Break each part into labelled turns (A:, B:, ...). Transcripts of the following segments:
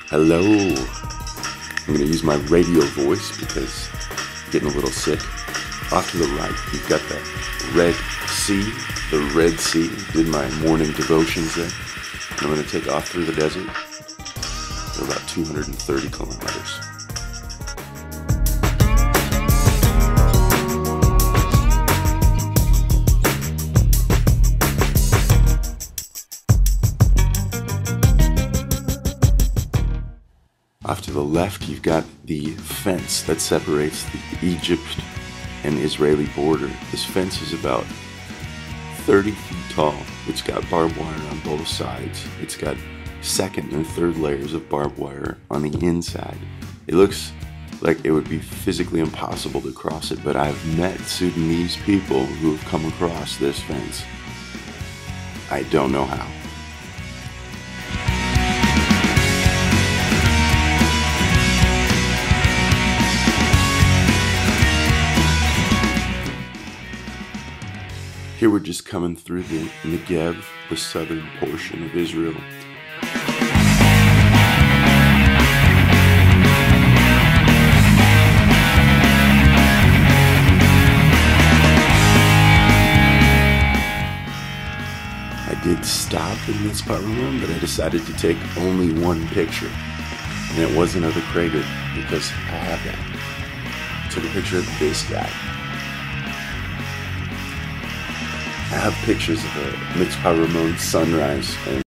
A: Hello. I'm going to use my radio voice because I'm getting a little sick. Off to the right, you've got the Red Sea. The Red Sea. Did my morning devotions there. And I'm going to take off through the desert for about 230 kilometers. Off to the left, you've got the fence that separates the Egypt and Israeli border. This fence is about 30 feet tall. It's got barbed wire on both sides. It's got second and third layers of barbed wire on the inside. It looks like it would be physically impossible to cross it, but I've met Sudanese people who have come across this fence. I don't know how. Here we're just coming through the Negev, the southern portion of Israel. I did stop in this part room, but I decided to take only one picture. And it wasn't of the crater, because I have that. I took a picture of this guy. I have pictures of a Mitzpah Ramon sunrise. And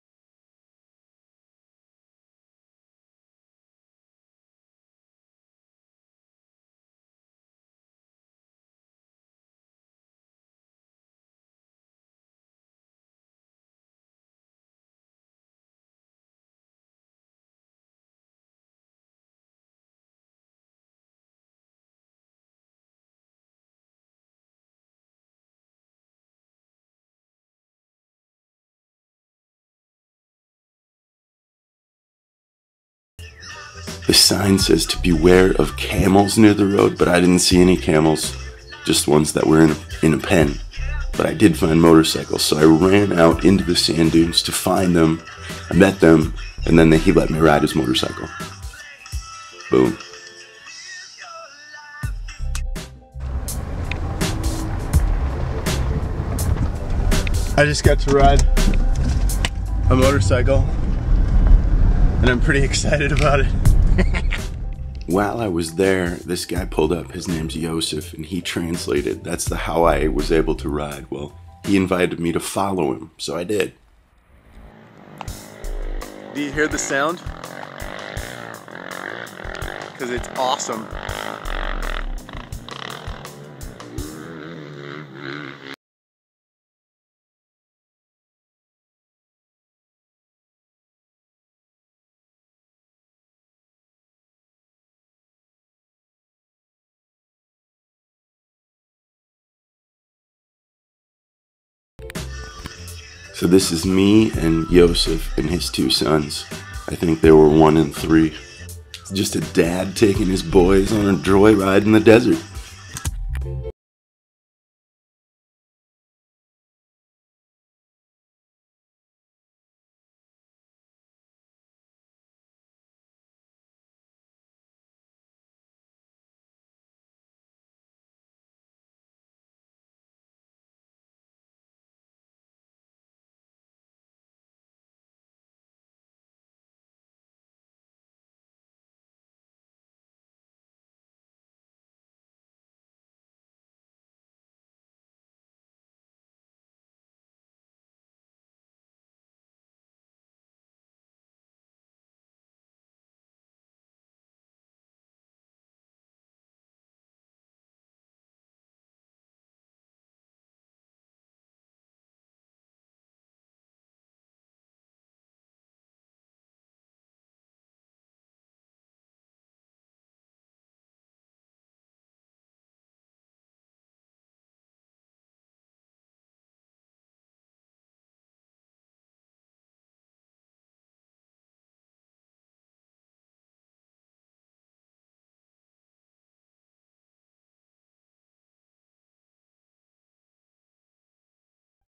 A: the sign says to beware of camels near the road, but I didn't see any camels, just ones that were in a pen. But I did find motorcycles, so I ran out into the sand dunes to find them. I met them, and then he let me ride his motorcycle. Boom. I just got to ride a motorcycle, and I'm pretty excited about it. While I was there, this guy pulled up. His name's Yosef, and he translated. That's how I was able to ride. Well, he invited me to follow him, so I did. Do you hear the sound? Because it's awesome. So this is me and Yosef and his two sons. I think they were 1 and 3. Just a dad taking his boys on a joyride in the desert.